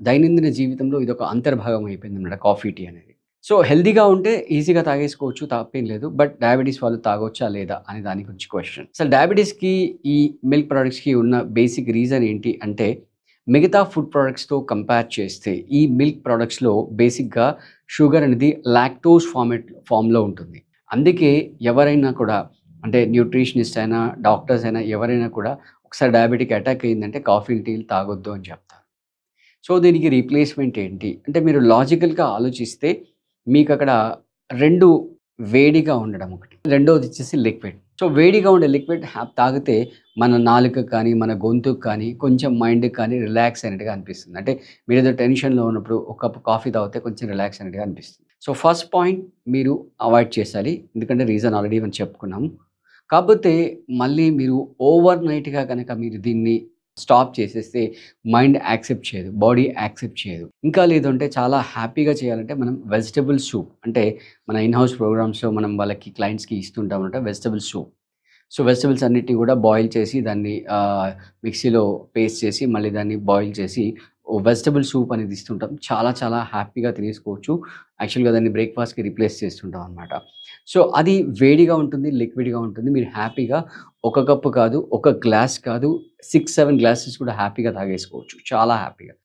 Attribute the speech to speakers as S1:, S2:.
S1: దైనందిన జీవితంలో ఇదొక అంతర్భాగం అయిపోయిందన్నమాట కాఫీ, టీ అనేది. సో, హెల్తీగా ఉంటే ఈజీగా తాగేసుకోవచ్చు. తప్పేం లేదు. బట్ డయాబెటిస్ వాళ్ళు తాగొచ్చా? లేదా? అనే దాని గురించి క్వెషన్. అసలు డయాబెటిస్‌కి ఈ మిల్క్ ప్రొడక్ట్స్‌కి ఉన్న బేసిక్ రీజన్ ఏంటి అంటే, మిగతా ఫుడ్ ప్రొడక్ట్స్‌తో కంపేర్ చేస్తే ఈ మిల్క్ ప్రొడక్ట్స్‌లో బేసిక్‌గా షుగర్ అనేది లాక్టోస్ ఫార్మ్‌లో ఉంటుంది. అందుకే ఎవరైనా కూడా అంటే న్యూట్రిషనిస్ట్ అయినా, డాక్టర్స్ అయినా ఎవరైనా కూడా ఒకసారి డయాబెటిక్ అటాక్ అయిందంటే కాఫీలు, టీలు తాగొద్దు అని చెప్తారు. సో, దీనికి రీప్లేస్‌మెంట్ ఏంటి? అంటే మీరు లాజికల్‌గా ఆలోచిస్తే మీకక్కడ 2 వేడిగా ఉండడం ఒకటి. రెండోదొచ్చేసి లిక్విడ్. సో, వేడిగా ఉండే లిక్విడ్ తాగితే మన నాలుకకి కానీ, మన గొంతుకు కానీ, కొంచెం మైండ్‌కి కానీ రిలాక్స్ అయినట్టుగా అనిపిస్తుంది. అంటే మీరేదో టెన్షన్‌లో ఉన్నప్పుడు ఒక కప్ కాఫీ తాగితే కొంచెం రిలాక్స్ అయినట్టుగా అనిపిస్తుంది. సో, ఫస్ట్ పాయింట్ మీరు అవాయిడ్ చేసేయాలి. ఎందుకంటే రీజన్ ఆల్రెడీ మనం చెప్పుకున్నాము. కాపోతే మళ్ళీ మీరు ఓవర్ నైట్‌గా గనక మీరు దీన్ని స్టాప్ చేసేస్తే మైండ్ యాక్సెప్ట్ చేయదు. బాడీ యాక్సెప్ట్ చేయదు. ఇంకా లేదంటే చాలా హ్యాపీగా చేయాలంటే మనం వెజిటబుల్ సూప్ అంటే మన ఇన్ హౌస్ ప్రోగ్రామ్స్‌లో మనం వాళ్ళకి క్లయింట్స్‌కి ఇస్తుంటామన్నమాట వెజిటబుల్ సూప్. సో, వెజిటబుల్స్ అన్నిటిని కూడా బాయిల్ చేసి దాన్ని మిక్సీలో పేస్ట్ చేసి మళ్ళీ దాన్ని బాయిల్ చేసి ఓ వెజిటబుల్ సూప్ అనేది ఇస్తుంటాం. చాలా చాలా హ్యాపీగా తినేసుకోవచ్చు. యాక్చువల్‌గా దాన్ని బ్రేక్‌ఫాస్ట్‌కి రిప్లేస్ చేస్తుంటాం అనమాట. సో, అది వేడిగా ఉంటుంది, లిక్విడ్‌గా ఉంటుంది. మీరు హ్యాపీగా ఒక కప్పు కాదు, ఒక గ్లాస్ కాదు, 6, 7 గ్లాసెస్ కూడా హ్యాపీగా తాగేసుకోవచ్చు. చాలా హ్యాపీగా.